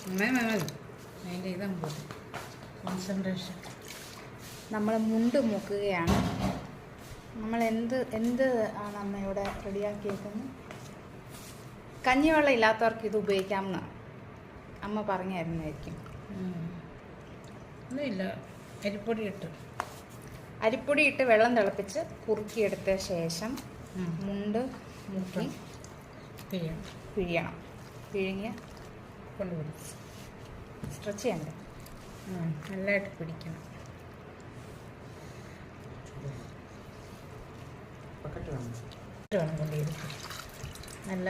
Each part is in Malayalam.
അതിൻ്റെ ഇതാകുമ്പോൾ കോൺസെൻട്രേഷൻ. നമ്മൾ മുണ്ട് മുക്കുകയാണ്. നമ്മൾ എന്ത് ആണ് അമ്മ ഇവിടെ റെഡിയാക്കിയേക്കുന്നത്? കഞ്ഞിവെള്ളം ഇല്ലാത്തവർക്ക് ഇത് ഉപയോഗിക്കാമെന്ന് അമ്മ പറഞ്ഞായിരുന്നായിരിക്കും. ഒന്നുമില്ല, അരിപ്പൊടി ഇട്ട് വെള്ളം തിളപ്പിച്ച് കുറുക്കിയെടുത്ത ശേഷം മുണ്ട് മുക്കി പിഴിയണം. പിഴിഞ്ഞ് കൊണ്ടുപിടിച്ച് സ്ട്രെച്ച് ചെയ്യണ്ടേ? നല്ലതായിട്ട് പിടിക്കണം. വേണം കൊണ്ടിരിക്കും. നല്ല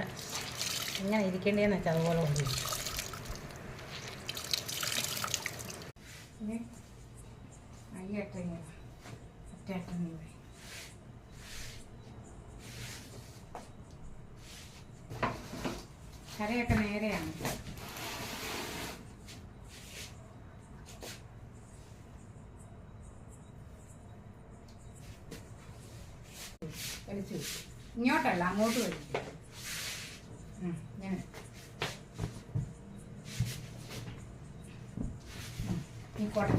എങ്ങനെ ഇരിക്കേണ്ടതെന്ന് വെച്ചാൽ അതുപോലെ കൊണ്ടിരിക്കും. കരയൊക്കെ നേരെയാണ്. വലിച്ചു ഇങ്ങോട്ടല്ല, അങ്ങോട്ട് വലിക്കും. ഞാൻ ഈ കോട്ട